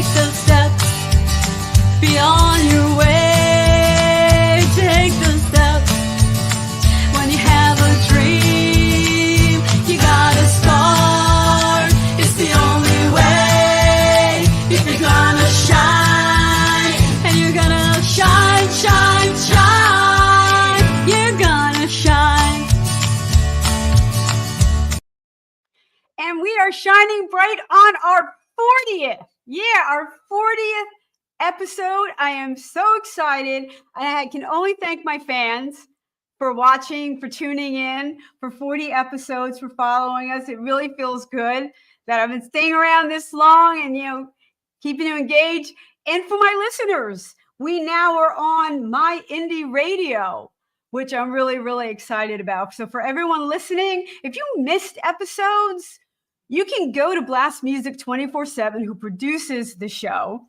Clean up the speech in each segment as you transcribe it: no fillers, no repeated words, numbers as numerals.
take those steps beyond your way. Take those steps when you have a dream. You gotta start. It's the only way. If you're gonna shine, and you're gonna shine, shine, shine. You're gonna shine. And we are shining bright on our 40th. Yeah, our 40th episode. I am so excited. I can only thank my fans for watching, for tuning in, for 40 episodes, for following us. It really feels good that I've been staying around this long and, keeping you engaged. And for my listeners, we now are on My Indie Radio, which I'm really, really excited about. So for everyone listening, if you missed episodes, you can go to Blast Music 24/7, who produces the show,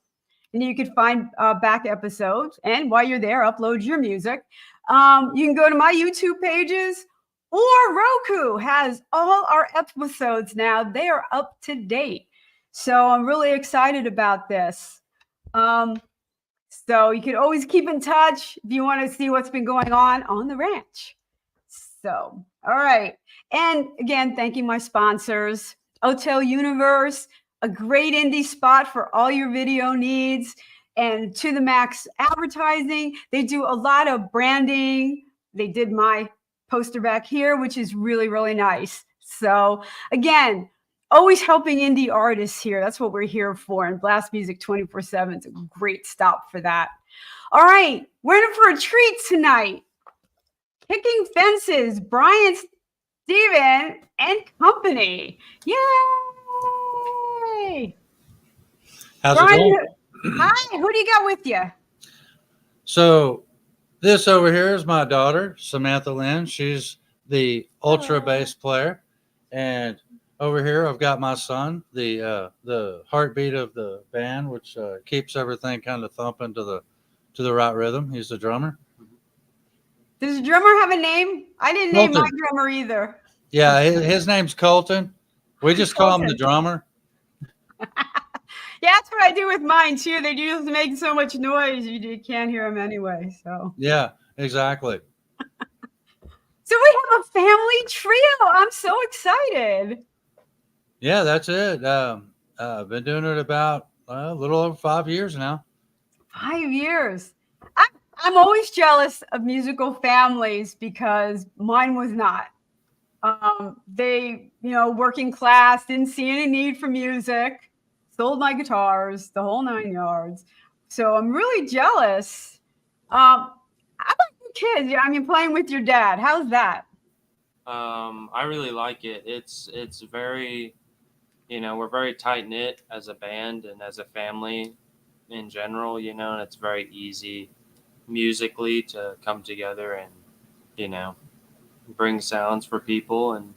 and you can find back episodes. And while you're there, upload your music. You can go to my YouTube pages, or Roku has all our episodes now. They are up to date. So I'm really excited about this. So you can always keep in touch if you want to see what's been going on the ranch. So, all right. And again, thanking my sponsors, Hotel Universe, a great indie spot for all your video needs, and To The Max Advertising. They do a lot of branding. They did my poster back here, which is really, really nice. So again, always helping indie artists here. That's what we're here for. And Blast Music 24/7 is a great stop for that. All right, we're in for a treat tonight. Kicking Fences, Brian, Steven, and company. Yay! How's Brian, it going? Hi, who do you got with you? So this over here is my daughter, Samantha Lynn. She's the ultra bass player. And over here I've got my son, the heartbeat of the band, which keeps everything kind of thumping to the right rhythm. He's the drummer. Does the drummer have a name? I didn't name my drummer either. Yeah, his name's Colton. We just call him the drummer. Yeah, that's what I do with mine too. They just make so much noise you can't hear them anyway. So yeah, exactly. So we have a family trio. I'm so excited. Yeah, that's it. I've been doing it about a little over 5 years now. 5 years. I'm always jealous of musical families because mine was not. They, working class, didn't see any need for music, sold my guitars, the whole 9 yards. So I'm really jealous. How about you kids? I mean, playing with your dad. How's that? I really like it. It's very, we're very tight knit as a band and as a family in general, and it's very easy musically to come together and, bring sounds for people and,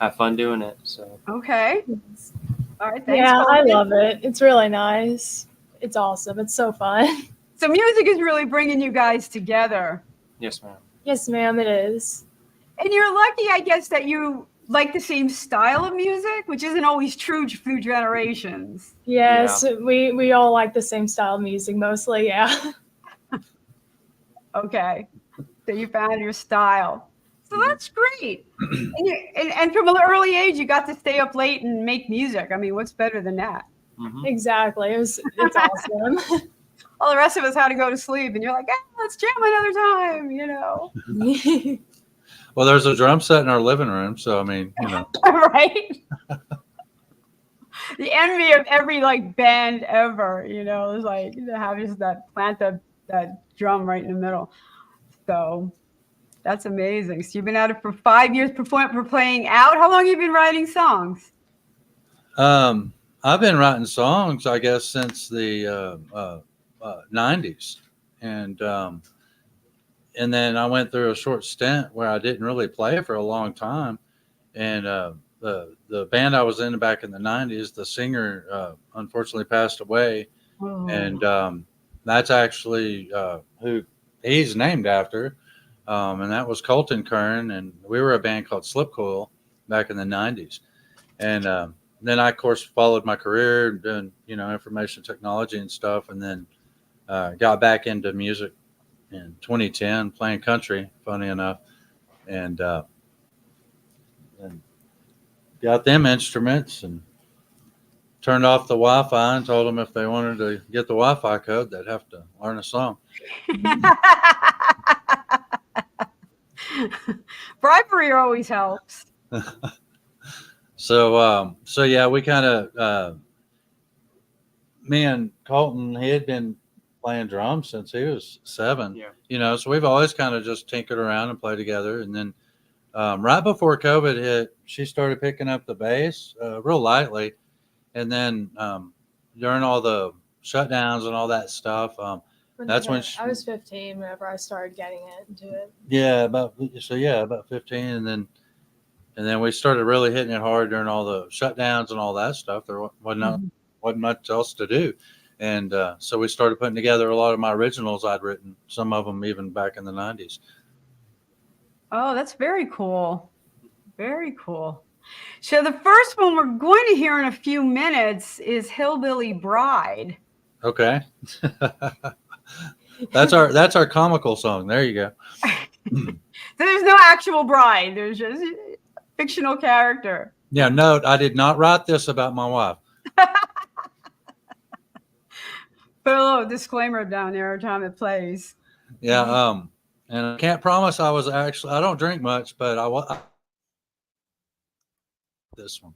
have fun doing it. So okay. All right. Thanks. Yeah, I love it. It's really nice. It's awesome. It's so fun. So music is really bringing you guys together. Yes, ma'am. Yes, ma'am, it is. And you're lucky, I guess, that you like the same style of music, which isn't always true through generations. Yes, yeah. We all like the same style of music mostly, yeah. Okay. So you found your style. So that's great. And from an early age, you got to stay up late and make music. I mean, what's better than that? Mm-hmm. Exactly. It's awesome. All the rest of us had to go to sleep, and you're like, let's jam another time, Well, there's a drum set in our living room, so I mean, right? The envy of every band ever, is like to have just plant that drum right in the middle. So that's amazing. So you've been at it for 5 years for playing out. How long have you been writing songs? I've been writing songs, I guess, since the 90s, and then I went through a short stint where I didn't really play for a long time, and the band I was in back in the 90s, the singer unfortunately passed away, and that's actually who he's named after, and that was Colton Kern, and we were a band called Slipcoil back in the 90s, and then I, of course, followed my career doing, information technology and stuff. And then got back into music in 2010, playing country, funny enough. And got them instruments and turned off the Wi-Fi and told them if they wanted to get the Wi-Fi code, they'd have to learn a song. Bribery always helps. So yeah, we kind of, me and Colton, he had been playing drums since he was 7. Yeah. So we've always kind of just tinkered around and played together. And then right before COVID hit, she started picking up the bass real lightly. And then during all the shutdowns and all that stuff, that's when I was 15 whenever I started getting into it. Yeah, about 15, and then we started really hitting it hard during all the shutdowns and all that stuff. There wasn't much else to do, and so we started putting together a lot of my originals I'd written, some of them even back in the 90s. Oh, that's very cool. Very cool. So the first one we're going to hear in a few minutes is Hillbilly Bride. Okay. That's our comical song. There you go. So there's no actual bride. There's just a fictional character. Yeah, note, I did not write this about my wife. Put a little disclaimer down there every time it plays. Yeah, and I can't promise I don't drink much, but I this one.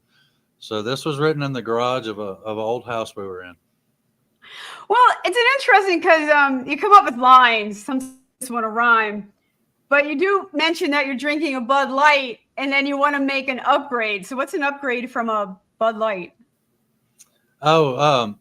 So this was written in the garage of an old house we were in. Well, it's an interesting because you come up with lines. Sometimes want to rhyme, but you do mention that you're drinking a Bud Light, and then you want to make an upgrade. So what's an upgrade from a Bud Light? Oh,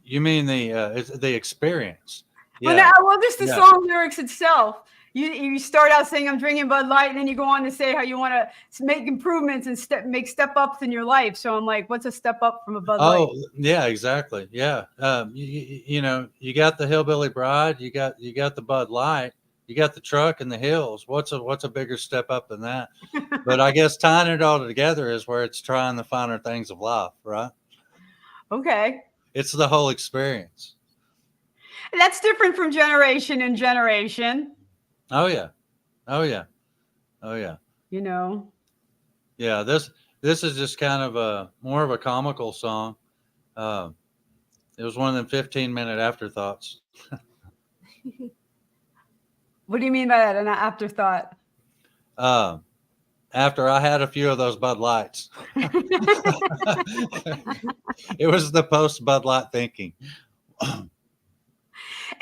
you mean the experience? Yeah. Well, just the song lyrics itself. You start out saying I'm drinking Bud Light, and then you go on to say how you want to make improvements and make step ups in your life. So I'm like, what's a step up from a Bud Light? Oh, yeah, exactly. Yeah, you got the Hillbilly Bride, you got the Bud Light, you got the truck and the hills. What's a bigger step up than that? But I guess tying it all together is where it's trying the finer things of life, right? Okay. It's the whole experience. That's different from generation and generation. Oh yeah. Yeah, this is just kind of more of a comical song. It was one of them 15-minute afterthoughts. What do you mean by that, an afterthought? After I had a few of those Bud Lights. It was the post Bud Light thinking.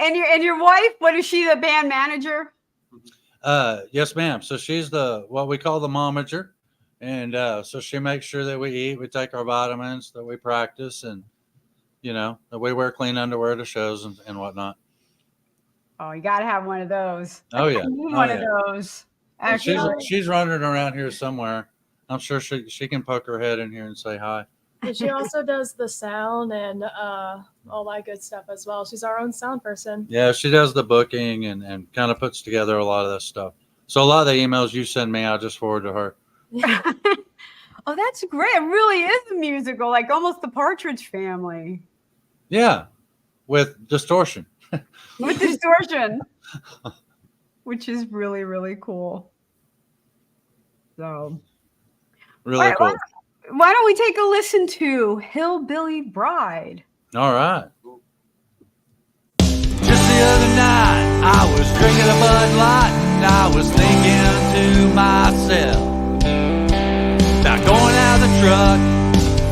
And your wife, what is she, the band manager? Yes, ma'am. So she's what we call the momager. And so she makes sure that we eat, we take our vitamins, that we practice, and, that we wear clean underwear to shows and whatnot. Oh, you got to have one of those. Oh, yeah. I need one of those. Actually. She's running around here somewhere. I'm sure she can poke her head in here and say hi. And she also does the sound and all that good stuff as well. She's our own sound person. Yeah, she does the booking and kind of puts together a lot of this stuff. So a lot of the emails you send me, I'll just forward to her. Oh, that's great. It really is a musical, like almost the Partridge Family. Yeah, with distortion. With distortion, which is really, really cool. So, really cool. Why don't we take a listen to Hillbilly Bride? All right. Just the other night, I was drinking a Bud Light, and I was thinking to myself about going out of the truck,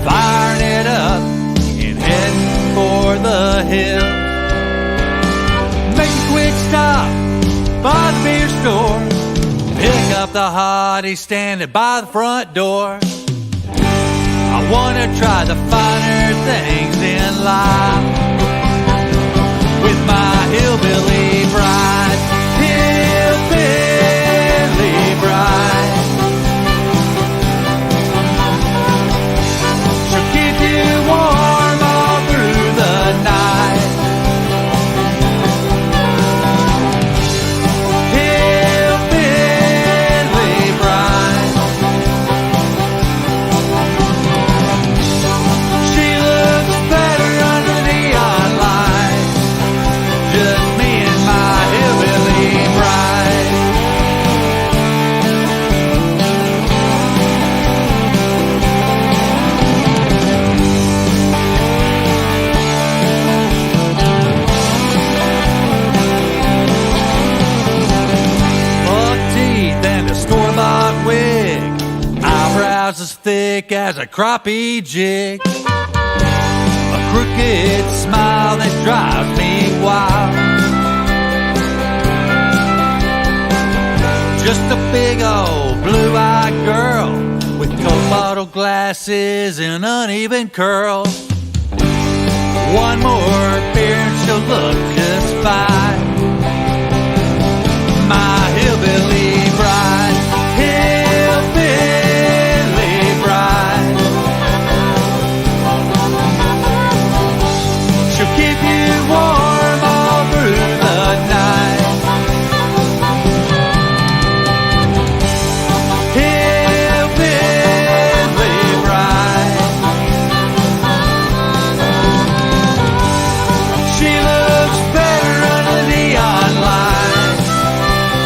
firing it up, and heading for the hill. Make a quick stop by the beer store, pick up the hottie standing by the front door. I want to try the finer things in life with my hillbilly bride, hillbilly bride. She'll keep you warm all through the night. Hillbilly bride. thick as a crappie jig. A crooked smile that drives me wild. Just a big old blue-eyed girl with Coke bottle glasses and uneven curls. One more beer and she'll look just fine. My hillbilly bride, hillbilly bride. She'll keep you warm all through the night. Hillbilly bride. She looks better under neon lights.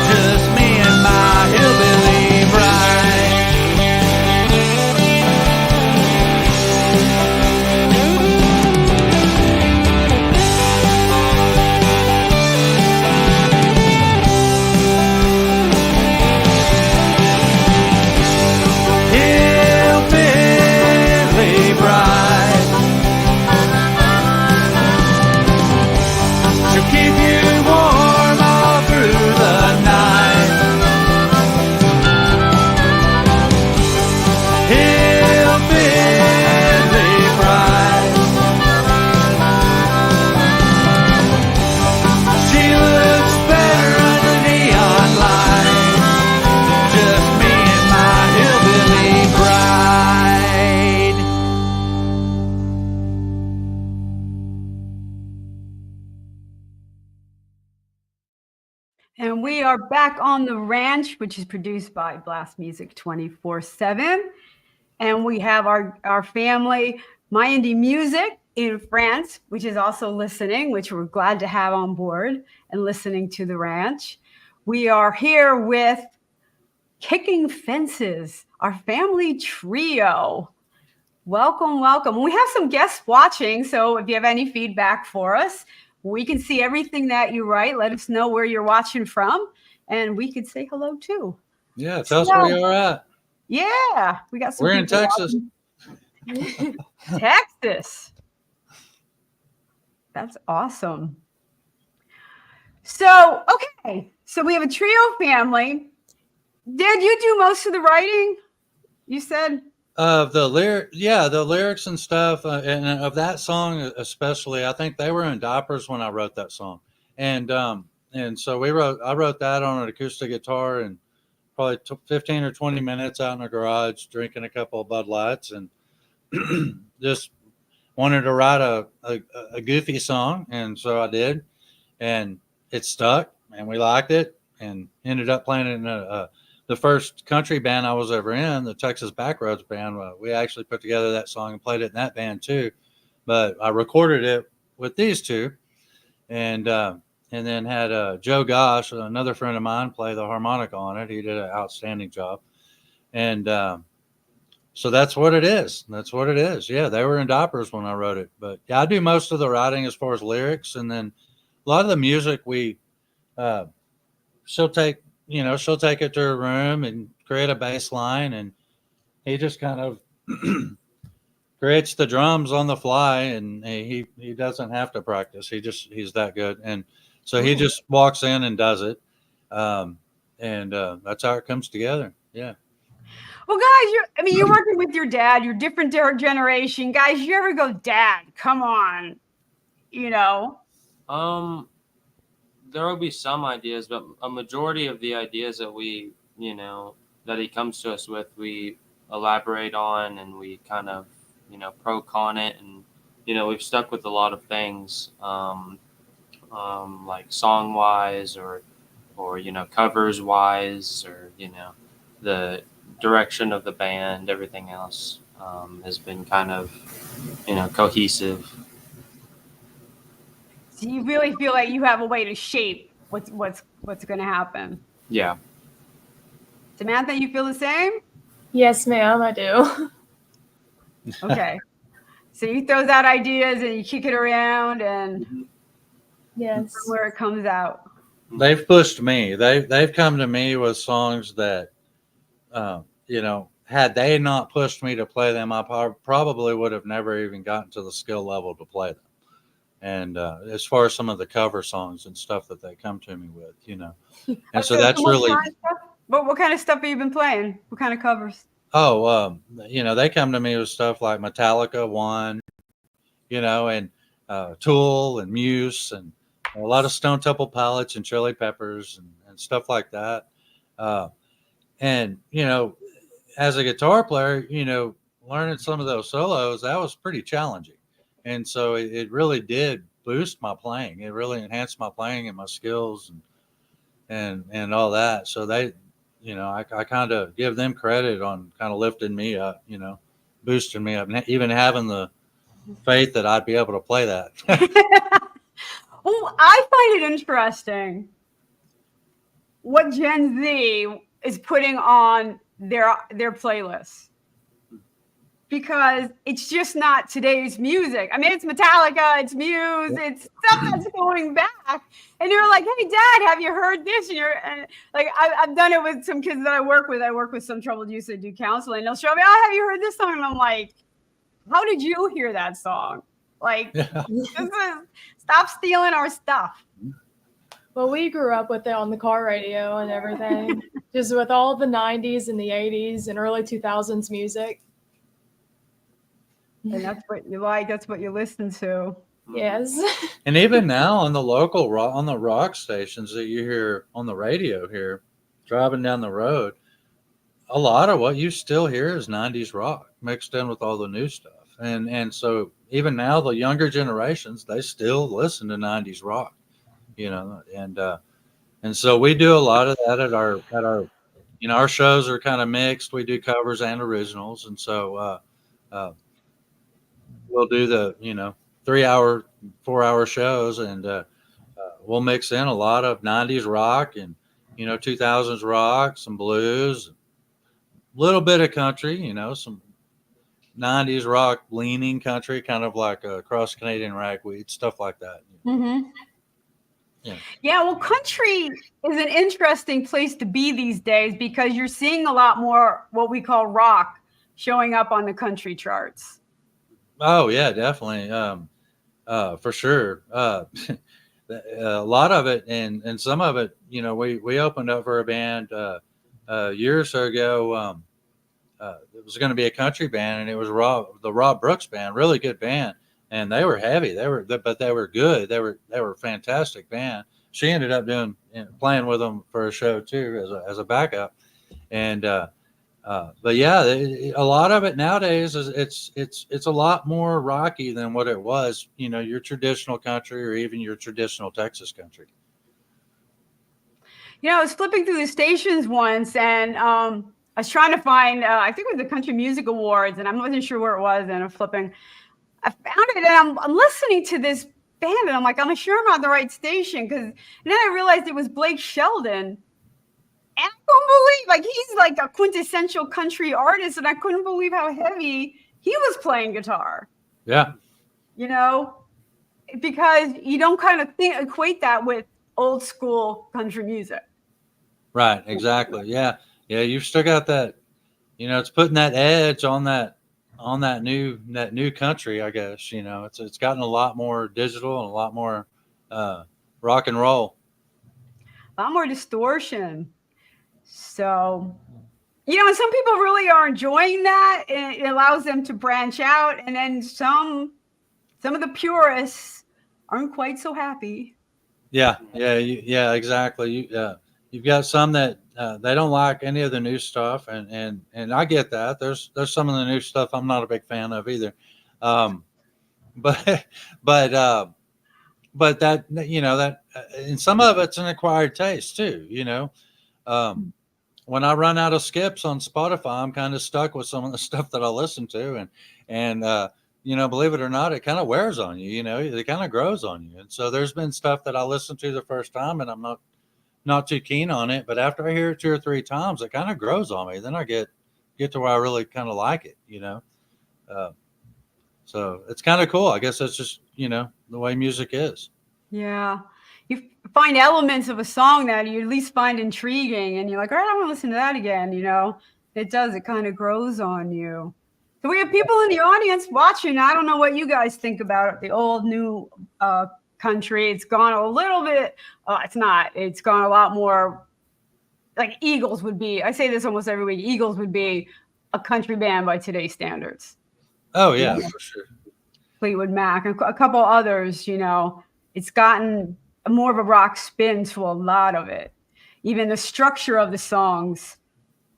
Just me and my hillbilly bride. Hillbilly bride. She'll keep you warm all through the night. Hillbilly bride. She looks better under neon lights. Just me and my hillbilly bride. And we are back on the ranch, which is produced by Blast Music 24/7. And we have our family, My Indie Music in France, which is also listening, which we're glad to have on board and listening to the ranch. We are here with Kicking Fences, our family trio. Welcome, welcome. We have some guests watching, so if you have any feedback for us, we can see everything that you write. Let us know where you're watching from, and we could say hello too. Yeah, tell us where you're at. Yeah, we got some. We're in people Texas. watching. Texas. That's awesome. So, okay. So we have a trio family. Did you do most of the writing? You said? The lyrics and stuff, and of that song especially. I think they were in diapers when I wrote that song, and so I wrote that on an acoustic guitar and probably 15 or 20 minutes out in the garage drinking a couple of Bud Lights, and just wanted to write a goofy song, and so I did, and it stuck, and we liked it, and ended up playing it in the first country band I was ever in, the Texas Backroads Band. We actually put together that song and played it in that band too, but I recorded it with these two, and then had Joe Gosh, another friend of mine, play the harmonica on it. He did an outstanding job, and so that's what it is. That's what it is. Yeah, they were in diapers when I wrote it, but yeah, I do most of the writing as far as lyrics, and then a lot of the music she'll take it to her room and create a bass line, and he just kind of creates the drums on the fly, and he doesn't have to practice. He's that good, and so he just walks in and does it, and that's how it comes together. Yeah. Well, guys, you're working with your dad. You're different generation, guys. You ever go, Dad? Come on, There will be some ideas, but a majority of the ideas that that he comes to us with, we elaborate on, and we kind of, pro-con it, and, we've stuck with a lot of things, like song-wise or covers-wise, or, the direction of the band, everything else has been kind of, cohesive. So you really feel like you have a way to shape what's going to happen. Yeah. Samantha, you feel the same? Yes, ma'am, I do. Okay. So you throw out ideas and you kick it around, and Yes. where it comes out. They've pushed me. They've come to me with songs that, had they not pushed me to play them, I probably would have never even gotten to the skill level to play them. And as far as some of the cover songs and stuff that they come to me with, and so that's really. What kind of stuff have you been playing? What kind of covers? Oh, they come to me with stuff like Metallica, One, and Tool and Muse and a lot of Stone Temple Pilots and Chili Peppers and stuff like that. And, as a guitar player, learning some of those solos, that was pretty challenging. And so it really did boost my playing. It really enhanced my playing and my skills and all that. So they, I kind of give them credit on kind of lifting me up, boosting me up, and even having the faith that I'd be able to play that. Well, I find it interesting what Gen Z is putting on their playlists, because it's just not today's music. I mean, it's Metallica, it's Muse, it's stuff that's going back. And you're like, hey, Dad, have you heard this? And like, I've done it with some kids that I work with. I work with some troubled youth that do counseling. They'll show me, oh, have you heard this song? And I'm like, how did you hear that song? Like, stop stealing our stuff. Well, we grew up with it on the car radio and everything, just with all the 90s and the 80s and early 2000s music. And that's what you like. That's what you listen to. Yes. And even now on the local rock, on the rock stations that you hear on the radio here, driving down the road, a lot of what you still hear is 90s rock mixed in with all the new stuff. And so even now the younger generations, they still listen to 90s rock, and so we do a lot of that at our our shows are kind of mixed. We do covers and originals. And so we'll do the 3-hour, 4-hour shows, and we'll mix in a lot of 90s rock and 2000s rock, some blues, a little bit of country, some 90s rock leaning country, kind of like a cross Canadian ragweed, stuff like that. Mm-hmm. Yeah, well, country is an interesting place to be these days, because you're seeing a lot more what we call rock showing up on the country charts. Oh yeah, definitely. For sure. A lot of it, and some of it, we opened up for a band a year or so ago. It was going to be a country band, and it was the Rob Brooks band, really good band, and they were heavy. But they were good. They were a fantastic band. She ended up playing with them for a show too as a backup, and. But yeah, a lot of it nowadays is it's a lot more rocky than what it was, your traditional country or even your traditional Texas country. I was flipping through the stations once, and I was trying to find, I think it was the Country Music Awards, and I wasn't sure where it was, and I found it, and I'm listening to this band, and I'm like, I'm sure I'm on the right station, because then I realized it was Blake Sheldon. And I couldn't believe, he's like a quintessential country artist, and I couldn't believe how heavy he was playing guitar. Yeah. Because you don't kind of equate that with old school country music. Right. Exactly. Yeah. Yeah. You've still got that, it's putting that edge on that new country, I guess. It's gotten a lot more digital and a lot more rock and roll. A lot more distortion. So, and some people really are enjoying that. It allows them to branch out. And then some of the purists aren't quite so happy. Yeah. Yeah, exactly. You've got some that they don't like any of the new stuff. And I get that. There's some of the new stuff I'm not a big fan of either. But that, that, and some of it's an acquired taste too, when I run out of skips on Spotify, I'm kind of stuck with some of the stuff that I listen to, and believe it or not, it kind of wears on you. It kind of grows on you. And so there's been stuff that I listened to the first time, and I'm not too keen on it. But after I hear it 2 or 3 times, it kind of grows on me. Then I get to where I really kind of like it. So it's kind of cool. I guess that's just the way music is. Yeah. You find elements of a song that you at least find intriguing, and you're like, all right, I want to listen to that again, It does. It kind of grows on you. So we have people in the audience watching. I don't know what you guys think about the old new country. It's gone a little bit. It's not. It's gone a lot more. Like Eagles would be. I say this almost every week. Eagles would be a country band by today's standards. Oh yeah, for sure. Fleetwood Mac and a couple others. You know, it's gotten more of a rock spin to a lot of it. Even the structure of the songs.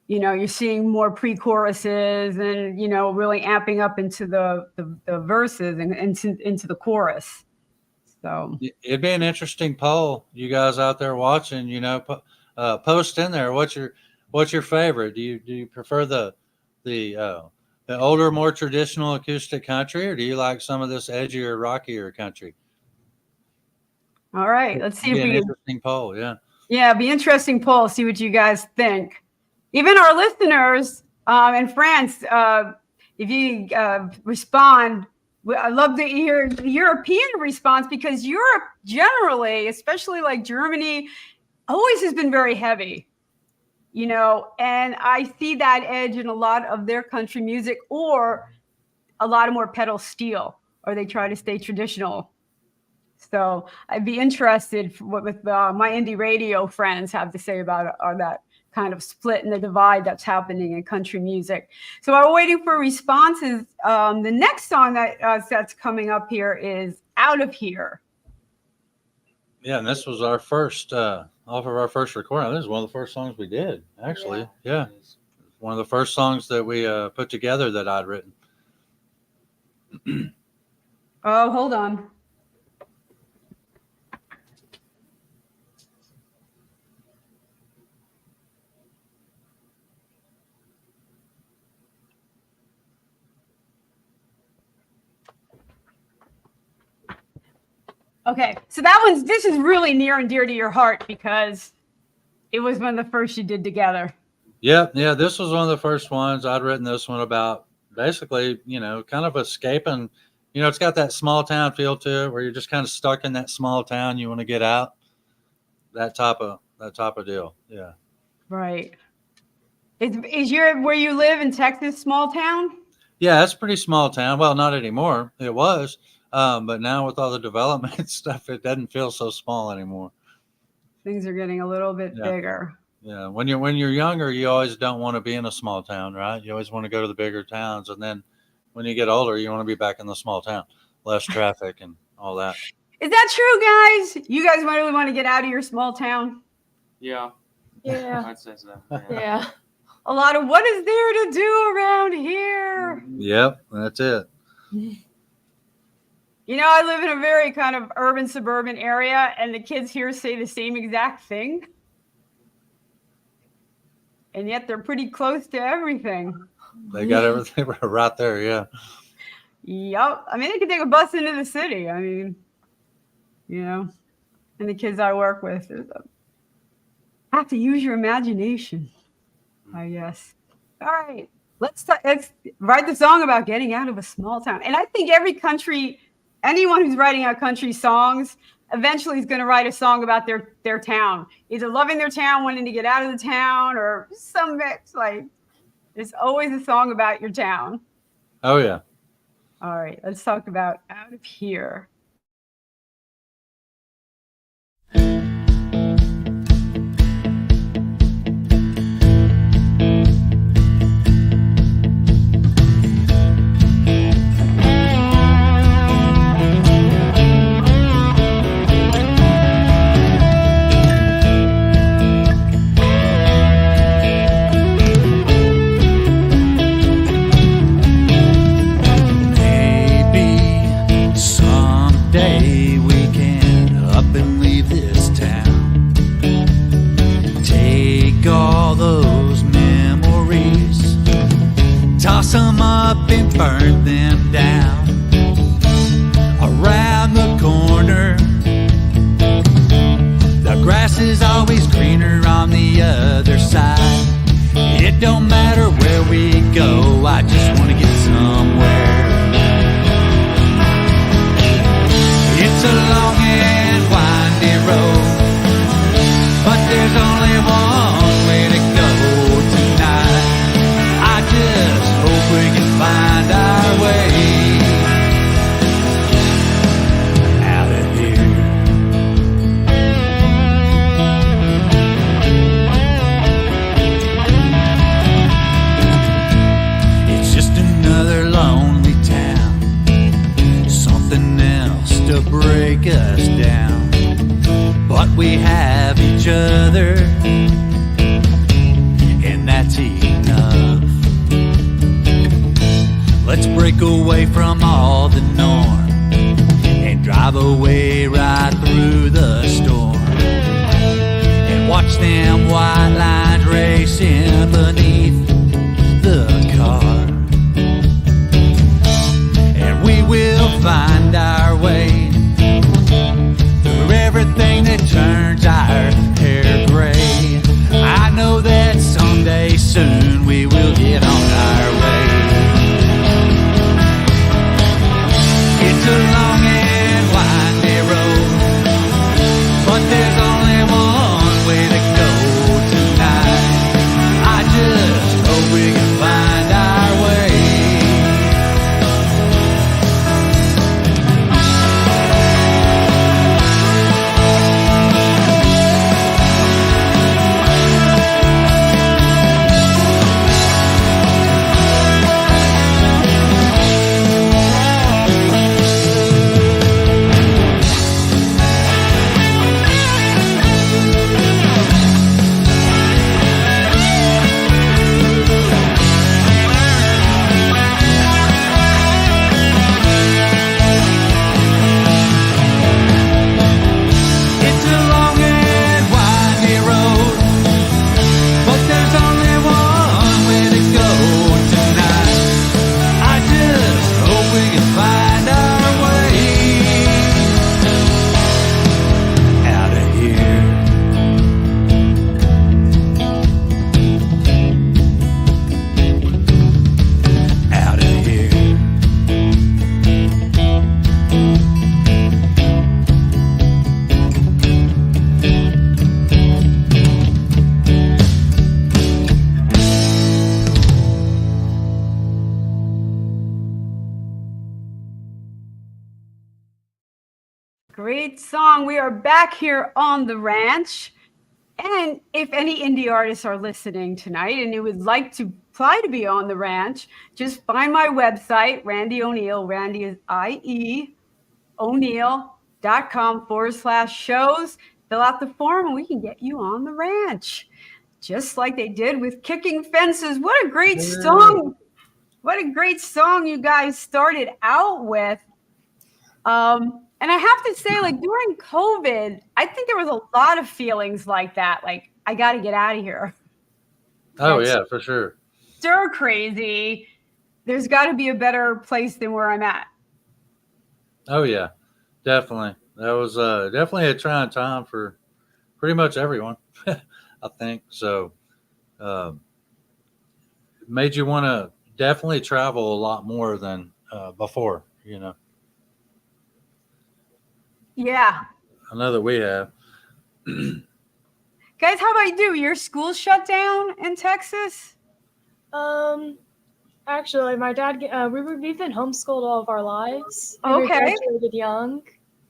You know, you're seeing more pre-choruses and, you know, really amping up into the verses and into the chorus. So it'd be an interesting poll. You guys out there watching, you know, post in there. What's your favorite? Do you prefer the older, more traditional acoustic country, or do you like some of this edgier, rockier country? All right, let's see if we can. Interesting poll, yeah. Yeah, be interesting poll. See what you guys think. Even our listeners in France, if you respond, I'd love to hear the European response, because Europe generally, especially like Germany, always has been very heavy, you know, and I see that edge in a lot of their country music, or a lot of more pedal steel, or they try to stay traditional. So I'd be interested what my indie radio friends have to say about that kind of split and the divide that's happening in country music. So while we're waiting for responses, the next song that's coming up here is Out of Here. Yeah, and this was our first, off of our first recording. This is one of the first songs we did, actually. Yeah. One of the first songs that we put together that I'd written. Oh, hold on. Okay, so this is really near and dear to your heart because it was one of the first you did together. Yeah, this was one of the first ones. I'd written this one about basically, you know, kind of escaping. You know, it's got that small town feel to it where you're just kind of stuck in that small town. You want to get out. That type of deal. Yeah. Right. Is where you live in Texas small town? Yeah, it's a pretty small town. Well, not anymore. It was. But now with all the development stuff, it doesn't feel so small anymore. Things are getting a little bit bigger. Yeah. When you're younger, you always don't want to be in a small town, right? You always want to go to the bigger towns. And then when you get older, you want to be back in the small town, less traffic and all that. Is that true, guys? You guys really want to get out of your small town? Yeah. Yeah. I'd say so. Yeah. A lot of what is there to do around here? Yep, that's it. You know, I live in a very kind of urban, suburban area, and the kids here say the same exact thing. And yet they're pretty close to everything. They got everything right there, yeah. Yep. I mean, they can take a bus into the city. I mean, you know, and the kids I work with have to use your imagination, I guess. All right. Let's write the song about getting out of a small town. And I think anyone who's writing out country songs eventually is going to write a song about their town, either loving their town, wanting to get out of the town, or some mix. Like, there's always a song about your town. Oh, yeah. All right, let's talk about Out of Here. Them up and burn them down. Around the corner, the grass is always greener on the other side. It don't matter where we go, I just want to get somewhere. It's a long and windy road, but there's only one way to go tonight. we have each other, and that's enough. Let's break away from all the norm and drive away right through the storm and watch them white lines racing beneath the car. And we will find our way through everything that turns our hair gray. I know that someday soon we will get on our way. It's a long and windy road, but there's only one way to go tonight. I just hope we can find our way. It's a long and windy road, but there's only one way to go tonight. I just hope we can find our way out of here. Out of here. Great song. We are back here on the ranch. And if any indie artists are listening tonight and you would like to apply to be on the ranch, just find my website, Randie O'Neill. Randie is IE O'Neill.com/shows. Fill out the form and we can get you on the ranch. Just like they did with Kicking Fences. What a great song. What a great song you guys started out with. And I have to say, like during COVID, I think there was a lot of feelings like that. Like, I got to get out of here. Oh That's yeah, for sure. stir crazy. There's got to be a better place than where I'm at. Oh yeah, definitely. That was definitely a trying time for pretty much everyone. I think so. Made you want to definitely travel a lot more than before. You know, Yeah. I know that we have. Guys, how about you? Your school shut down in Texas? Actually, my dad, we've been homeschooled all of our lives. We Okay. graduated young.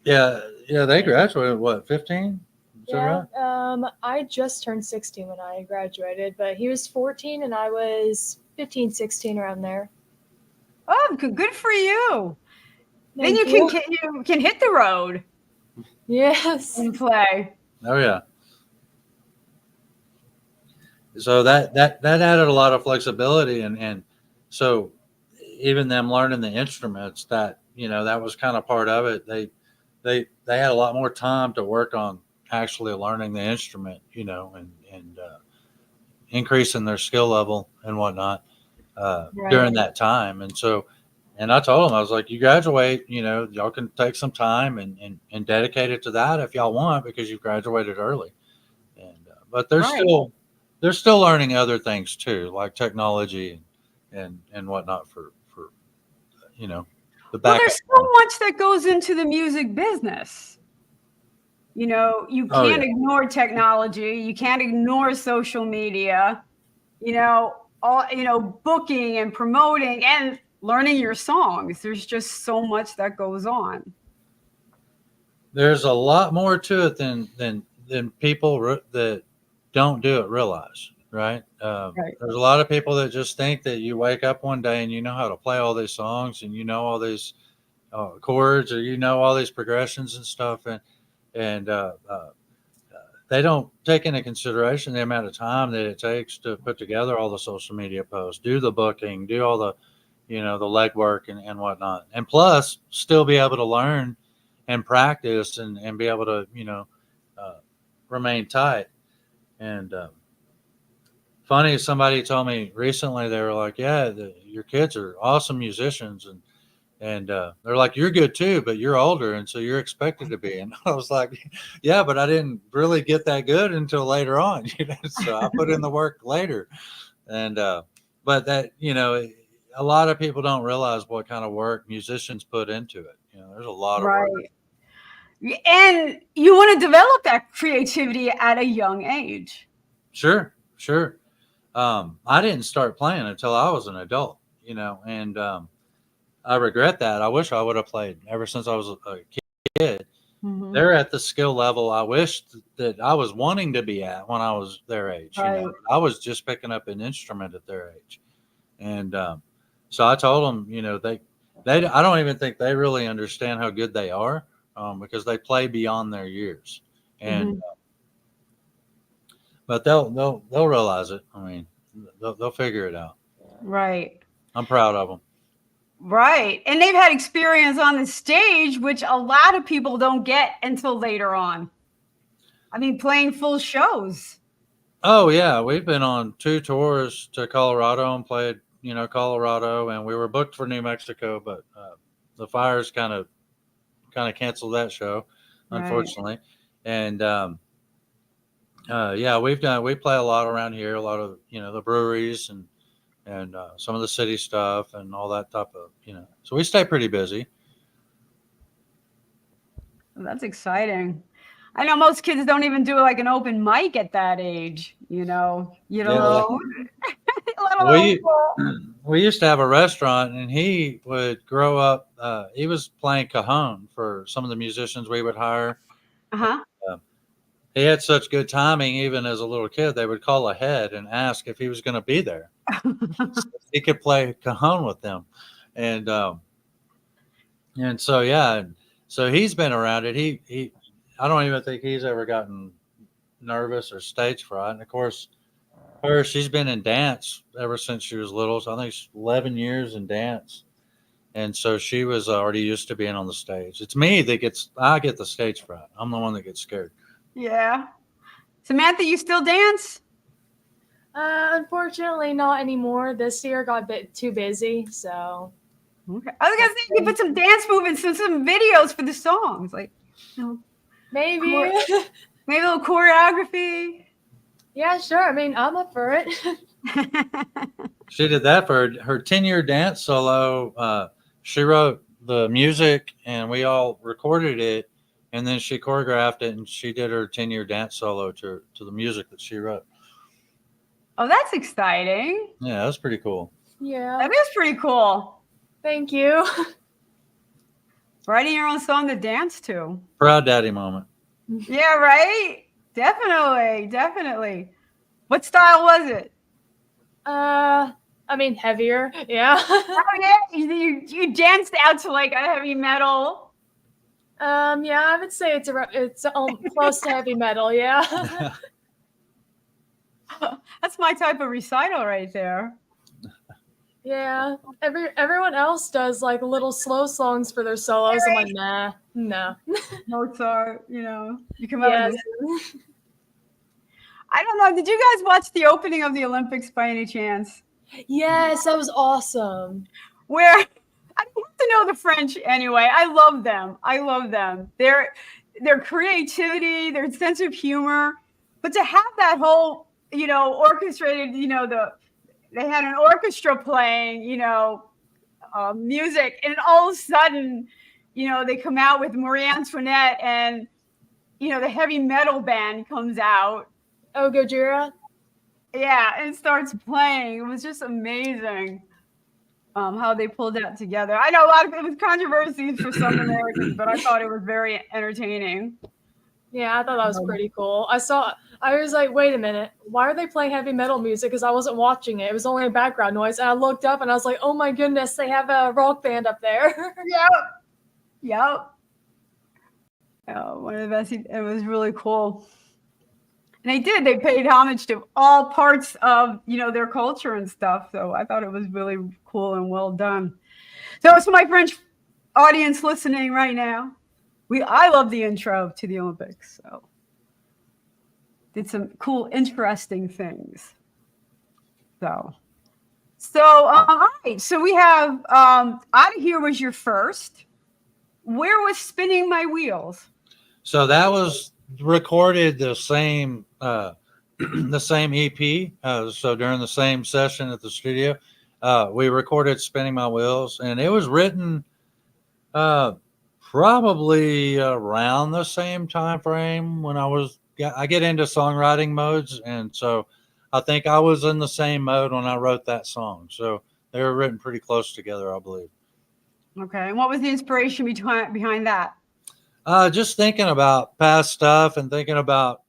Yeah, they graduated what, 15? Is that Yeah. right? I just turned 16 when I graduated, but he was 14 and I was 15, 16 around there. Oh, good for you. Then Thank you can hit the road Yes. and play. Oh yeah. So that added a lot of flexibility, and so even them learning the instruments, that that was kind of part of it. They had a lot more time to work on actually learning the instrument, and increasing their skill level and whatnot during that time. And so, and I told them, I was like, you graduate, y'all can take some time and dedicate it to that if y'all want, because you've graduated early. And but they're still learning other things too, like technology and whatnot for the back. Well, there's so much that goes into the music business. You can't ignore technology. You can't ignore social media. Booking and promoting and learning your songs. There's just so much that goes on. There's a lot more to it than people that don't do it realize, right? There's a lot of people that just think that you wake up one day and you know how to play all these songs and you know all these chords, or all these progressions and stuff, and they don't take into consideration the amount of time that it takes to put together all the social media posts, do the booking, do all the, the legwork and whatnot. And plus still be able to learn and practice and be able to, remain tight. And, funny, somebody told me recently, they were like, yeah, your kids are awesome musicians. And they're like, you're good too, but you're older, and so you're expected to be. And I was like, yeah, but I didn't really get that good until later on, so I put in the work later. And but that, a lot of people don't realize what kind of work musicians put into it. There's a lot of work. Right. And you want to develop that creativity at a young age. Sure. I didn't start playing until I was an adult, and I regret that. I wish I would have played ever since I was a kid. Mhm. They're at the skill level I wished that I was wanting to be at when I was their age. Right. I was just picking up an instrument at their age, and so I told them, they I don't even think they really understand how good they are, because they play beyond their years, and but they'll realize it. I mean, they'll figure it out. Right. I'm proud of them. Right. And they've had experience on the stage, which a lot of people don't get until later on. I mean, playing full shows. Oh yeah, we've been on 2 tours to Colorado and played, Colorado, and we were booked for New Mexico, but the fires kind of canceled that show, unfortunately. Right. And yeah, we play a lot around here, a lot of the breweries and some of the city stuff and all that type of so we stay pretty busy. That's exciting. I know most kids don't even do like an open mic at that age, Yeah. We used to have a restaurant, and he would grow up. He was playing cajon for some of the musicians we would hire. He had such good timing, even as a little kid. They would call ahead and ask if he was going to be there. So he could play cajon with them, and so yeah, so he's been around it. He I don't even think he's ever gotten nervous or stage fright. And of course, she's been in dance ever since she was little. So I think she's 11 years in dance. And so she was already used to being on the stage. It's me that I get the stage fright. I'm the one that gets scared. Yeah. Samantha, you still dance? Unfortunately, not anymore. This year got a bit too busy, so. Okay. I was gonna say you put some dance movements and some videos for the songs, like, maybe maybe a little choreography. Yeah, sure. I mean, I'm up for it. She did that for her 10-year dance solo. She wrote the music, and we all recorded it, and then she choreographed it, and she did her 10-year dance solo to the music that she wrote. Oh, that's exciting. Yeah, that's pretty cool. Yeah. That is pretty cool. Thank you. Writing your own song to dance to. Proud daddy moment. Yeah, right? Definitely. What style was it? I mean, heavier. Yeah. Oh, yeah. You danced out to like a heavy metal. Yeah, I would say it's close to heavy metal. Yeah. That's my type of recital right there. Yeah. Everyone else does like little slow songs for their solos. I'm like, nah, no. Mozart, you come out with this. I don't know. Did you guys watch the opening of the Olympics by any chance? Yes, that was awesome. Where I have to know the French anyway. I love them. Their creativity, their sense of humor, but to have that whole, orchestrated, they had an orchestra playing, music, and all of a sudden, they come out with Marie Antoinette, and the heavy metal band comes out. Oh, Gojira? Yeah, and starts playing. It was just amazing how they pulled that together. I know it was controversies for some Americans, but I thought it was very entertaining. Yeah, I thought that was pretty cool. I was like, wait a minute, why are they playing heavy metal music? Because I wasn't watching it. It was only a background noise. And I looked up and I was like, oh my goodness, they have a rock band up there. Yep. Oh, one of the best. It was really cool. And they did. They paid homage to all parts of, their culture and stuff. So I thought it was really cool and well done. So my French audience listening right now, I love the intro to the Olympics. So did some cool, interesting things. So all right. So we have Out of Here was your first. Where was Spinning My Wheels? So that was recorded the same the same EP. So during the same session at the studio, we recorded Spinning My Wheels, and it was written probably around the same time frame when I get into songwriting modes, and so I think I was in the same mode when I wrote that song. So they were written pretty close together, I believe. Okay. And what was the inspiration behind that? Just thinking about past stuff and thinking about,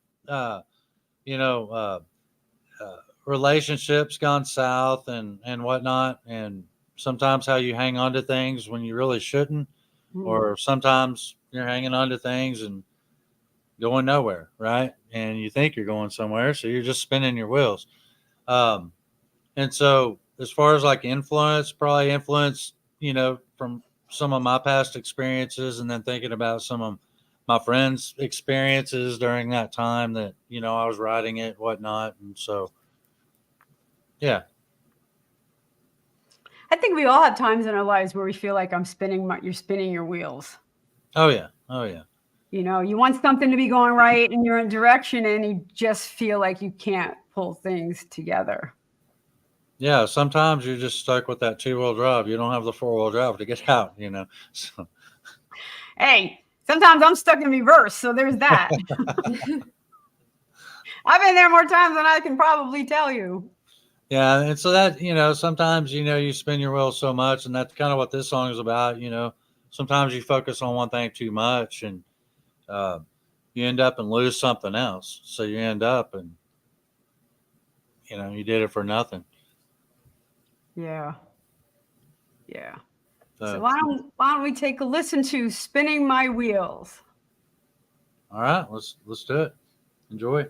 relationships gone south and whatnot. And sometimes how you hang on to things when you really shouldn't, or sometimes you're hanging on to things and going nowhere, right? And you think you're going somewhere, so you're just spinning your wheels. And so as far as like probably influence, from some of my past experiences, and then thinking about some of my friends' experiences during that time that, I was writing it, whatnot. And so, yeah. I think we all have times in our lives where we feel like you're spinning your wheels. Oh yeah. Oh yeah. You want something to be going right in your direction, and you just feel like you can't pull things together. Yeah, sometimes you're just stuck with that 2-wheel drive. You don't have the 4-wheel drive to get out, So. Hey, sometimes I'm stuck in reverse, so there's that. I've been there more times than I can probably tell you. Yeah, and so that, sometimes, you spin your wheels so much, and that's kind of what this song is about, Sometimes you focus on one thing too much, and you end up and lose something else. So you end up and, you did it for nothing. Yeah. Yeah. So why don't we take a listen to Spinning My Wheels? All right, let's do it. Enjoy.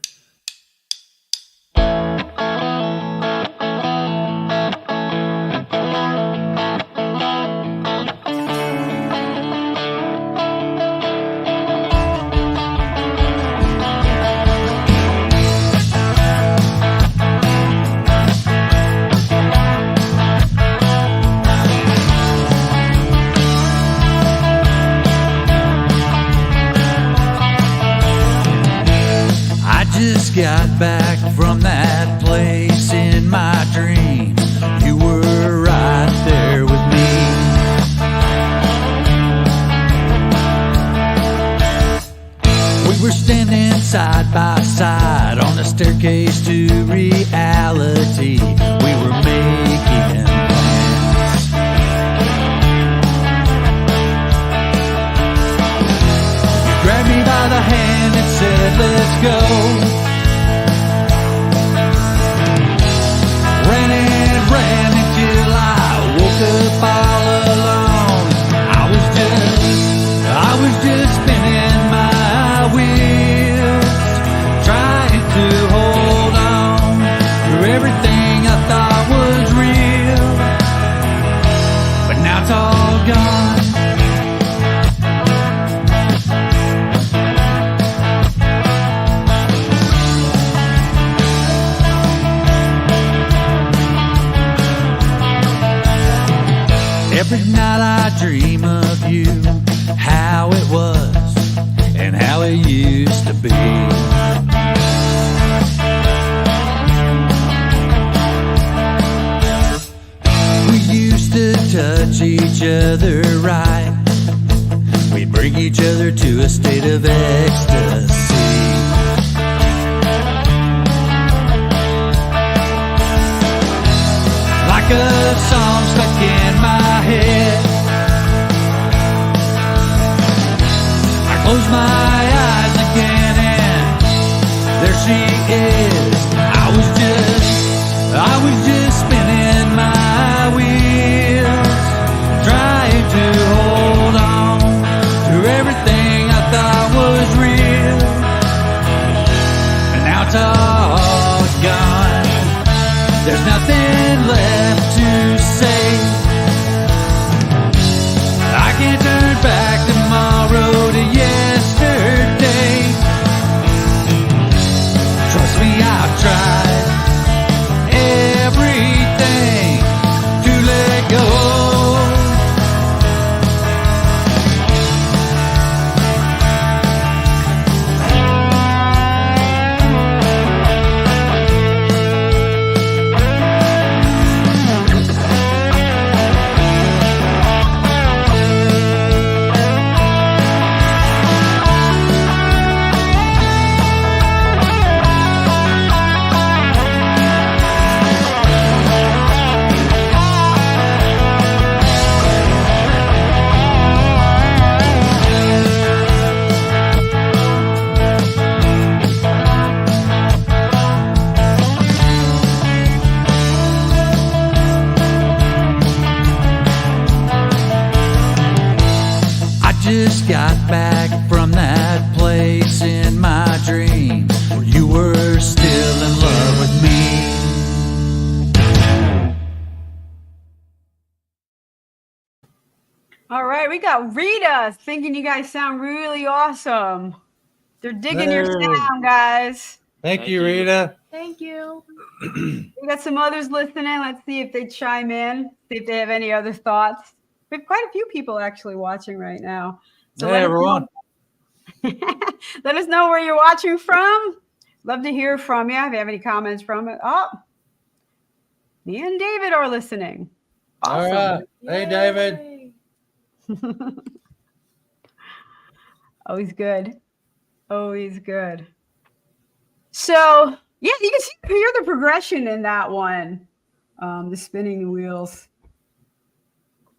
Got back from that place in my dreams. You were right there with me. We were standing side by side on the staircase to reality. We were making plans. You grabbed me by the hand and said, let's go. Ran until I woke up all alone. I was just spinning my wheels, trying to hold on to everything I thought was real. But now it's all gone. Every night I dream of you, how it was and how it used to be. We used to touch each other right. We'd bring each other to a state of ecstasy. Like a song stuck in my head, I close my eyes again and there she is. I was just spinning my wheels, trying to hold on to everything I thought was real. And now it's just got back from that place in my dreams where you were still in love with me. All right, we got Rita thinking you guys sound really awesome. They're digging your Hey. sound, guys. Thank you, Rita. Thank you. We got some others listening. Let's see if they chime in, see if they have any other thoughts. We have quite a few people actually watching right now. So Hey, everyone. let us know where you're watching from. Love to hear from you if you have any comments from it. Oh, me and David are listening. Awesome. All right. Hey, David. Yay. Always good. Always good. So, yeah, you can hear the progression in that one. The spinning wheels.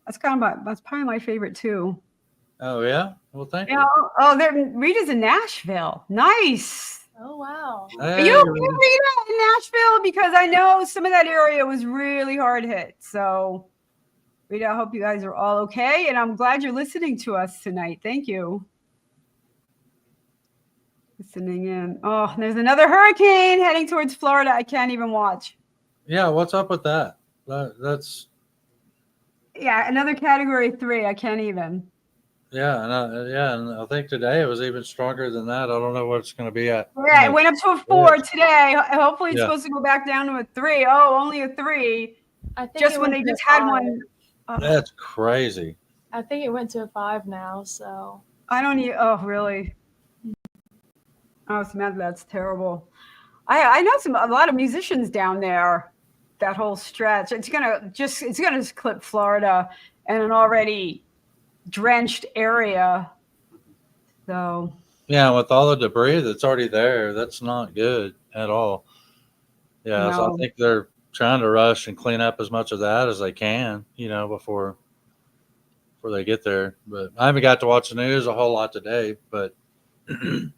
That's probably my favorite too. Oh, yeah? Well, thank you. Rita's in Nashville. Nice. Oh wow. Are Hey, you okay, Rita. Rita, in Nashville? Because I know some of that area was really hard hit. So, Rita, I hope you guys are all okay. And I'm glad you're listening to us tonight. Thank you. Listening in. Oh, there's another hurricane heading towards Florida. I can't even watch. Yeah, what's up with that? That's Yeah, another category 3. I can't even. yeah, and I think today it was even stronger than that. I don't know what it's going to be at. Yeah, it went up to a 4 today. Hopefully, it's Yeah. supposed to go back down to a 3. Oh, only a 3. I think Just it when went they to just had 5. one. That's crazy. I think it went to a 5 now. So I don't need. Oh, really? Oh, Samantha, that's terrible. I know a lot of musicians down there. That whole stretch. It's gonna just clip Florida and an already drenched area. So Yeah, with all the debris that's already there, that's not good at all. Yeah, so I No. think they're trying to rush and clean up as much of that as they can, before they get there. But I haven't got to watch the news a whole lot today, but from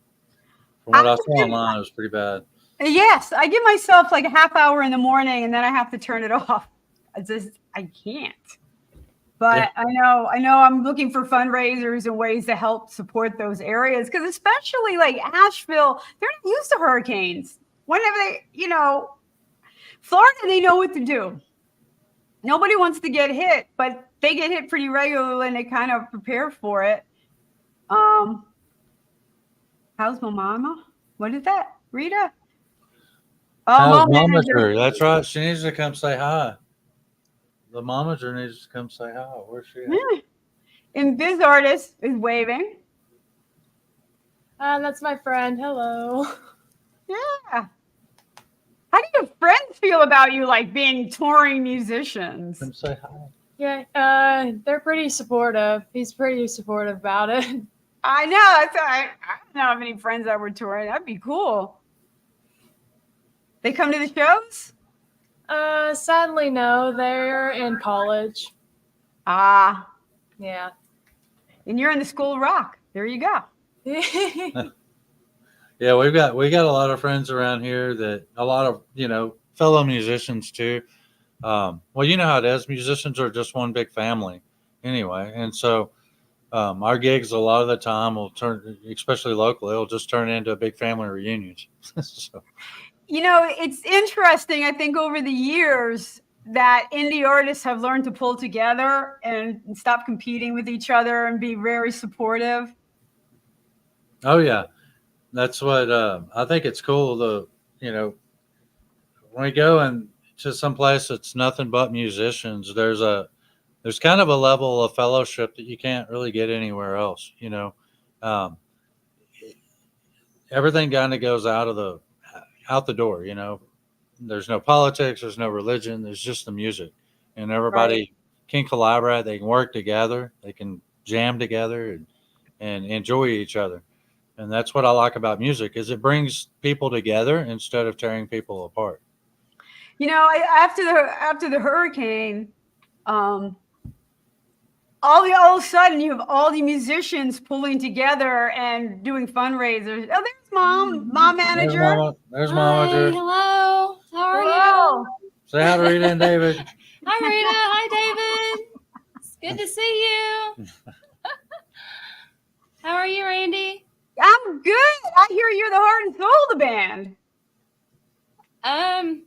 what I saw online, it was pretty bad. Yes, I give myself like a half hour in the morning and then I have to turn it off. I can't. But Yeah. I know I'm looking for fundraisers and ways to help support those areas because especially like Asheville, they're not used to hurricanes. Whenever Florida, they know what to do. Nobody wants to get hit, but they get hit pretty regularly and they kind of prepare for it. How's my mama? What is that, Rita? How's Mom Momager? That's right. She needs to come say hi. The Momager needs to come say hi. Where's she at? Yeah. And Biz Artist is waving. that's my friend. Hello. Yeah. How do your friends feel about you like being touring musicians? Come say hi. Yeah. They're pretty supportive. He's pretty supportive about it. I know. I don't know how many friends that were touring. That'd be cool. They come to the shows? Sadly, no. They're in college. Ah. Yeah. And you're in the School of Rock. There you go. Yeah, we got a lot of friends around here that a lot of fellow musicians too. Well, you know how it is. Musicians are just one big family, anyway, and so our gigs a lot of the time will turn, especially locally, it'll just turn into a big family reunions. So. It's interesting. I think over the years that indie artists have learned to pull together and stop competing with each other and be very supportive. Oh yeah, that's what I think. It's cool. When we go to some place that's nothing but musicians, there's kind of a level of fellowship that you can't really get anywhere else. Everything kind of goes out the door. There's no politics, there's no religion, there's just the music, and everybody can collaborate. They can work together, they can jam together and enjoy each other. And that's what I like about music, is it brings people together instead of tearing people apart. After the hurricane, all of a sudden you have all the musicians pulling together and doing fundraisers. Oh, there's mom manager. There's Momager. Hello. How are Hello. you? Say hi to Rita and David. Hi, Rita. Hi, David. It's good to see you. How are you, Randie? I'm good. I hear you're the heart and soul of the band.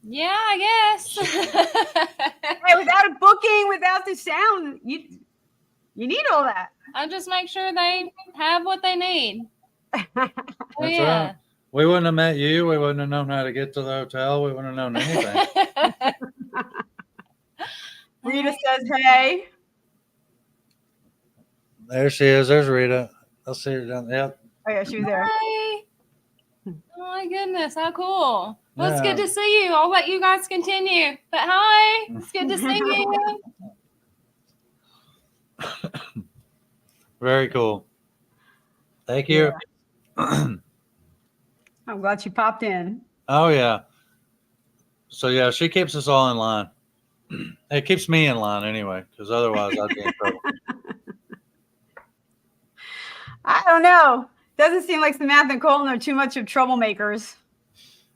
Yeah, I guess. Hey, without a booking, without the sound, you need all that. I'll just make sure they have what they need. Oh, That's yeah. right. We wouldn't have met you. We wouldn't have known how to get to the hotel. We wouldn't have known anything. Rita says, hey. There she is. There's Rita. I'll see her down there. Yep. Oh, yeah, she was there. Hi. Oh my goodness, how cool. Well, it's Yeah. good to see you. I'll let you guys continue. But hi, it's good to see you. Very cool. Thank you. I'm glad she popped in. Oh, yeah. So, yeah, she keeps us all in line. It keeps me in line anyway, because otherwise I'd be in trouble. I don't know. Doesn't seem like Samantha and Colton are too much of troublemakers.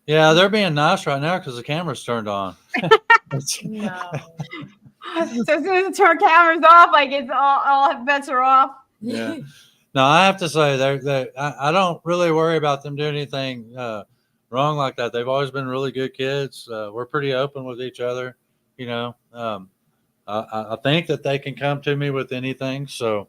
Yeah, they're being nice right now because the camera's turned on. No. So as soon as it turn cameras off, like it's all bets are off. Yeah. No, I have to say I don't really worry about them doing anything wrong like that. They've always been really good kids. We're pretty open with each other, you know. I think that they can come to me with anything, so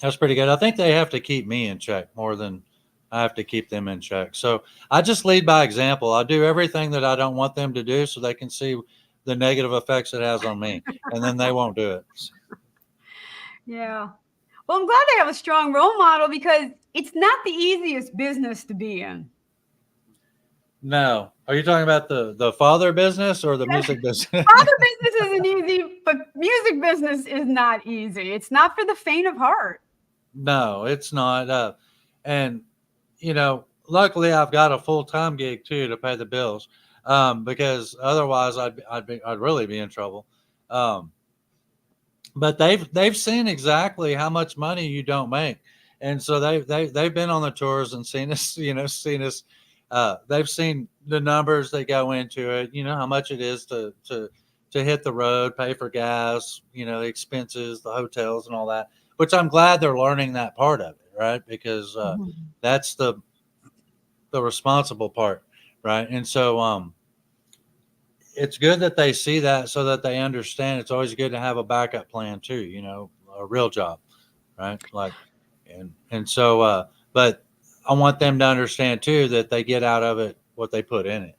that's pretty good. I think they have to keep me in check more than I have to keep them in check. So I just lead by example. I do everything that I don't want them to do so they can see the negative effects it has on me, and then they won't do it. Yeah. Well, I'm glad they have a strong role model because it's not the easiest business to be in. No. Are you talking about the father business or the music business? Other business isn't easy, but music business is not easy. It's not for the faint of heart. No, it's not. And, you know, luckily I've got a full-time gig too to pay the bills, because otherwise I'd really be in trouble. But they've seen exactly how much money you don't make, and so they've been on the tours and seen us. They've seen the numbers that go into it. You know how much it is to hit the road, pay for gas. You know, the expenses, the hotels, and all that. Which I'm glad they're learning that part of it, right? Because that's the responsible part, right? And so it's good that they see that so that they understand. It's always good to have a backup plan too, you know, a real job, right? Like, and so, but I want them to understand too that they get out of it what they put in it.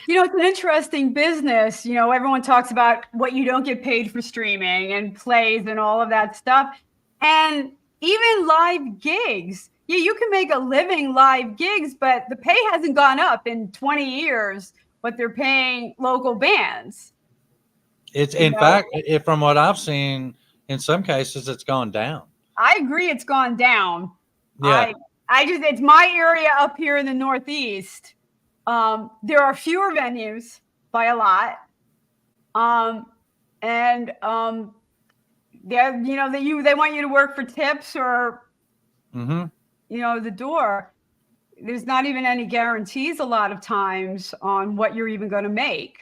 You know, it's an interesting business. You know, everyone talks about what you don't get paid for streaming and plays and all of that stuff. And even live gigs. Yeah, you can make a living live gigs, but the pay hasn't gone up in 20 years, what they're paying local bands. It's in fact, from what I've seen, in some cases, it's gone down. I agree, it's gone down. Yeah. It's my area up here in the Northeast. There are fewer venues by a lot. They want you to work for tips or, the door. There's not even any guarantees a lot of times on what you're even going to make.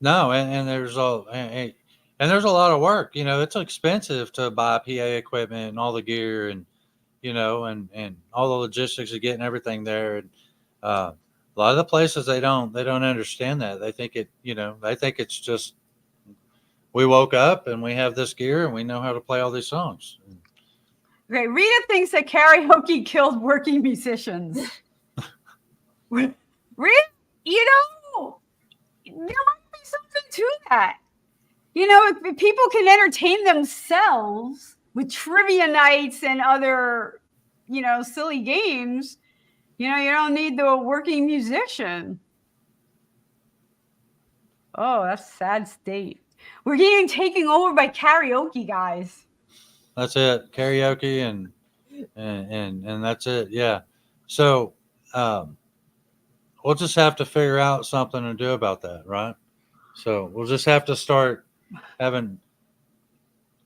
No, and there's there's a lot of work. You know, it's expensive to buy PA equipment and all the gear and, you know, and all the logistics of getting everything there. And a lot of the places they don't understand that. They think it's just we woke up and we have this gear and we know how to play all these songs. Okay, Rita thinks that karaoke killed working musicians. Rita, there might be something to that. You know, if people can entertain themselves with trivia nights and other, silly games, you don't need the working musician. Oh, that's a sad state. We're getting taken over by karaoke, guys. That's it. Karaoke and that's it. Yeah. So we'll just have to figure out something to do about that, right? So we'll just have to start having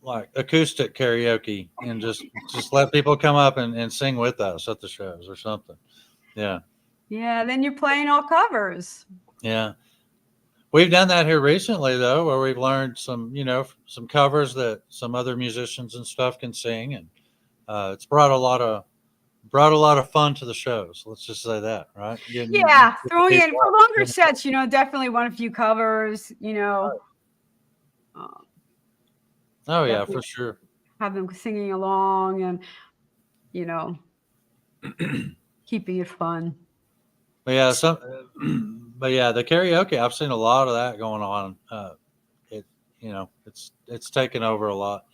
like acoustic karaoke and just let people come up and sing with us at the shows or something. Yeah. Yeah, then you're playing all covers. Yeah. We've done that here recently, though, where we've learned some, some covers that some other musicians and stuff can sing, and it's brought a lot of fun to the shows. Let's just say that, right? Yeah, throwing in people for out. longer sets, definitely one a few covers, Oh yeah, definitely for sure. have them singing along and, you know, keeping it fun. But yeah, the karaoke. I've seen a lot of that going on. It's taken over a lot.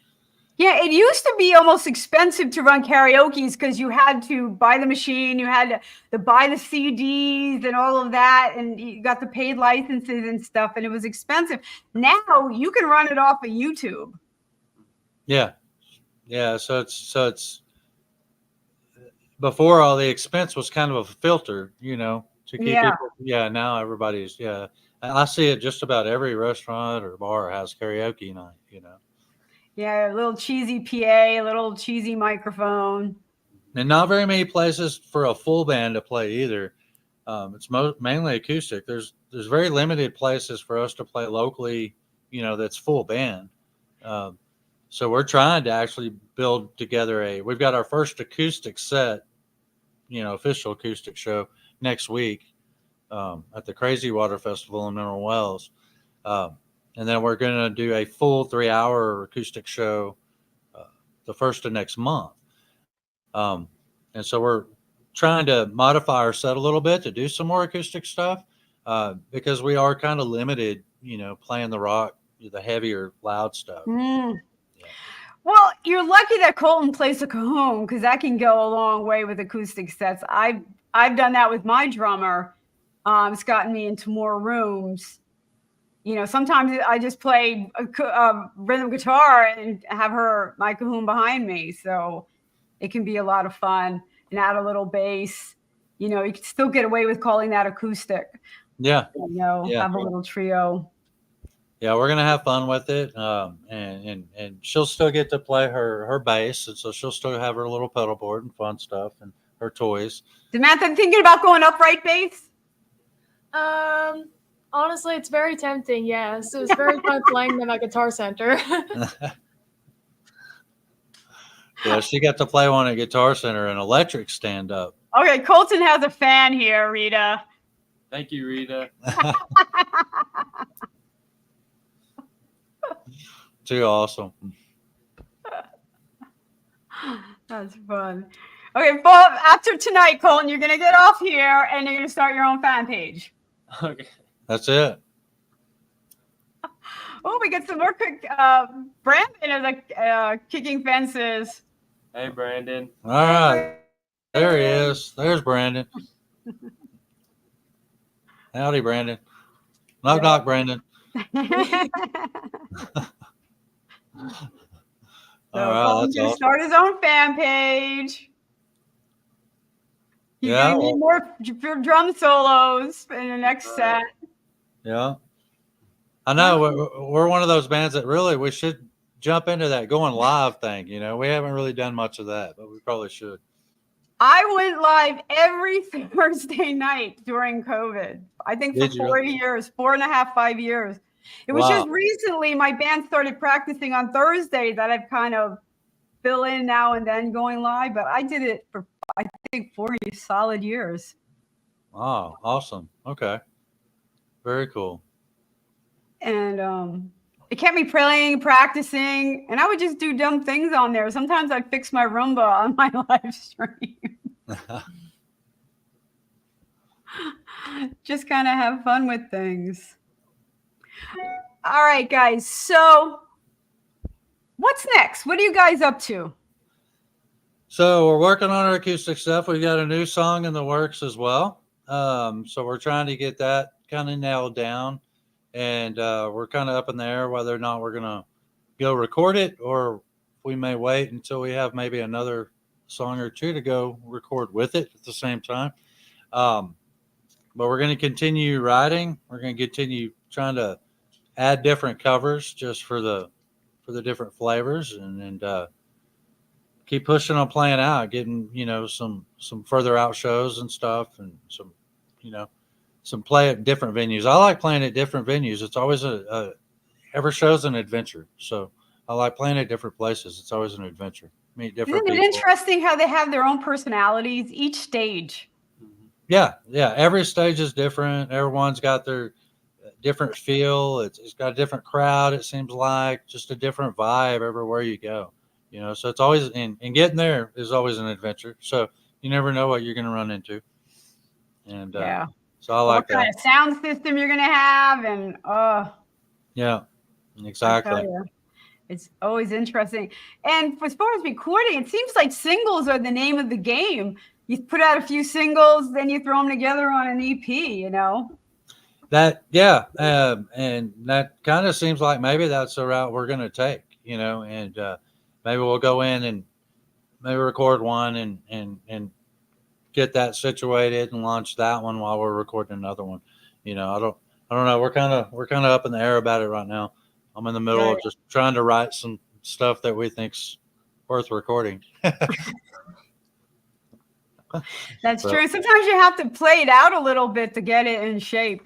Yeah, it used to be almost expensive to run karaoke's because you had to buy the machine, you had to buy the CDs and all of that, and you got the paid licenses and stuff, and it was expensive. Now you can run it off of YouTube. Yeah, yeah. So it's before all the expense was kind of a filter, to keep Yeah. people. Yeah, now everybody's. Yeah, I see it just about every restaurant or bar has karaoke night. Yeah, a little cheesy PA, a little cheesy microphone. And not very many places for a full band to play either. It's mainly acoustic. There's very limited places for us to play locally, that's full band. So we're trying to actually build together we've got our first acoustic set, official acoustic show next week at the Crazy Water Festival in Mineral Wells. And then we're going to do a full 3-hour acoustic show the first of next month. And so we're trying to modify our set a little bit to do some more acoustic stuff because we are kind of limited, playing the rock, the heavier, loud stuff. Mm. Yeah. Well, you're lucky that Colton plays the cajon because that can go a long way with acoustic sets. I've done that with my drummer. It's gotten me into more rooms. Sometimes I just play a rhythm guitar and have my cajon behind me. So it can be a lot of fun and add a little bass. You can still get away with calling that acoustic. Yeah. Have a little trio. Yeah, we're gonna have fun with it, and she'll still get to play her bass, and so she'll still have her little pedal board and fun stuff and her toys. Samantha, thinking about going upright bass? Honestly, it's very tempting. Yes, it was very fun playing them at Guitar Center. Yeah, she got to play one at Guitar Center, an electric stand up. Okay, Colton has a fan here, Rita. Thank you, Rita. Too awesome. That's fun. Okay, Bob, after tonight, Colton, you're going to get off here and you're going to start your own fan page. Okay. That's it. Oh, we get some more Brandon is kicking fences. Hey, Brandon. All right. There he is. There's Brandon. Howdy, Brandon. Knock, knock, Brandon. So all right, Colton's going to start his own fan page. He's going to need more drum solos in the next set. Yeah. I know we're one of those bands that really we should jump into that going live thing. We haven't really done much of that, but we probably should. I went live every Thursday night during COVID. I think for 4 years, 4.5, 5 years. It was just recently my band started practicing on Thursdays that I've kind of fill in now and then going live, but I did it for I think 40 solid years. Oh, awesome. Okay. Very cool. And it kept me playing, practicing, and I would just do dumb things on there. Sometimes I'd fix my Roomba on my live stream. Just kind of have fun with things. All right, guys. So what's next? What are you guys up to? So we're working on our acoustic stuff. We've got a new song in the works as well. So we're trying to get that kind of nailed down. And we're kind of up in the air whether or not we're going to go record it or we may wait until we have maybe another song or two to go record with it at the same time. But we're going to continue writing. We're going to continue trying to add different covers just for the different flavors and keep pushing on playing out, getting, some further out shows and stuff and some, play at different venues. I like playing at different venues. It's always every show's an adventure. So I like playing at different places. It's always an adventure. Meet different Isn't it people. interesting how they have their own personalities each stage? Yeah. Every stage is different. Everyone's got their different feel. It's got a different crowd. It seems like just a different vibe everywhere you go. So it's always and getting there is always an adventure. So you never know what you're going to run into. And Yeah. so I like what kind of sound system you're going to have, and yeah, I exactly. tell you, it's always interesting. And as far as recording, it seems like singles are the name of the game. You put out a few singles, then you throw them together on an EP. That and that kind of seems like maybe that's the route we're going to take. And maybe we'll go in and maybe record one and get that situated and launch that one while we're recording another one. I don't know. We're kind of up in the air about it right now. I'm in the middle of just trying to write some stuff that we think's worth recording. That's true. Sometimes you have to play it out a little bit to get it in shape,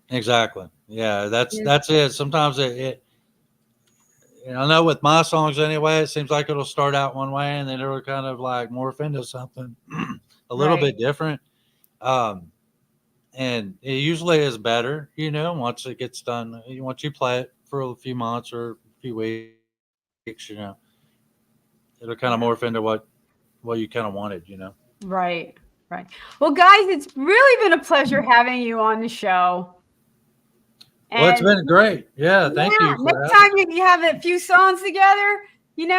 Exactly. Yeah, that's it. Sometimes it I know with my songs anyway, it seems like it'll start out one way and then it'll kind of like morph into something a little bit different. And it usually is better, once it gets done. Once you play it for a few months or a few weeks, it'll kind of morph into what you kind of wanted, Right. Well, guys, it's really been a pleasure having you on the show. Well, it's been great. Yeah, thank you. Next time you have a few songs together, and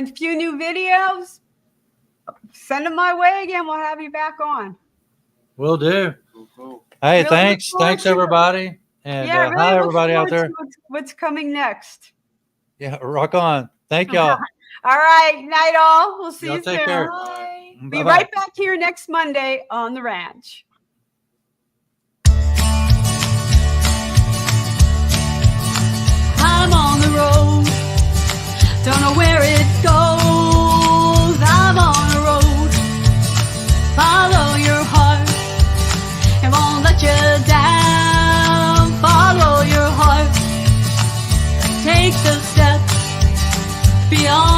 a few new videos, send them my way again. We'll have you back on. Will do. Cool. Hey, Really thanks everybody. And really hi look everybody out forward there. to what's coming next? Yeah, rock on. Thank y'all. All right. Night all. We'll see Y'all you take soon. care. Bye. Be Bye-bye. right back here next Monday on the ranch. I'm on the road, don't know where it goes. I'm on the road, follow your heart, it won't let you down. Follow your heart, take the steps beyond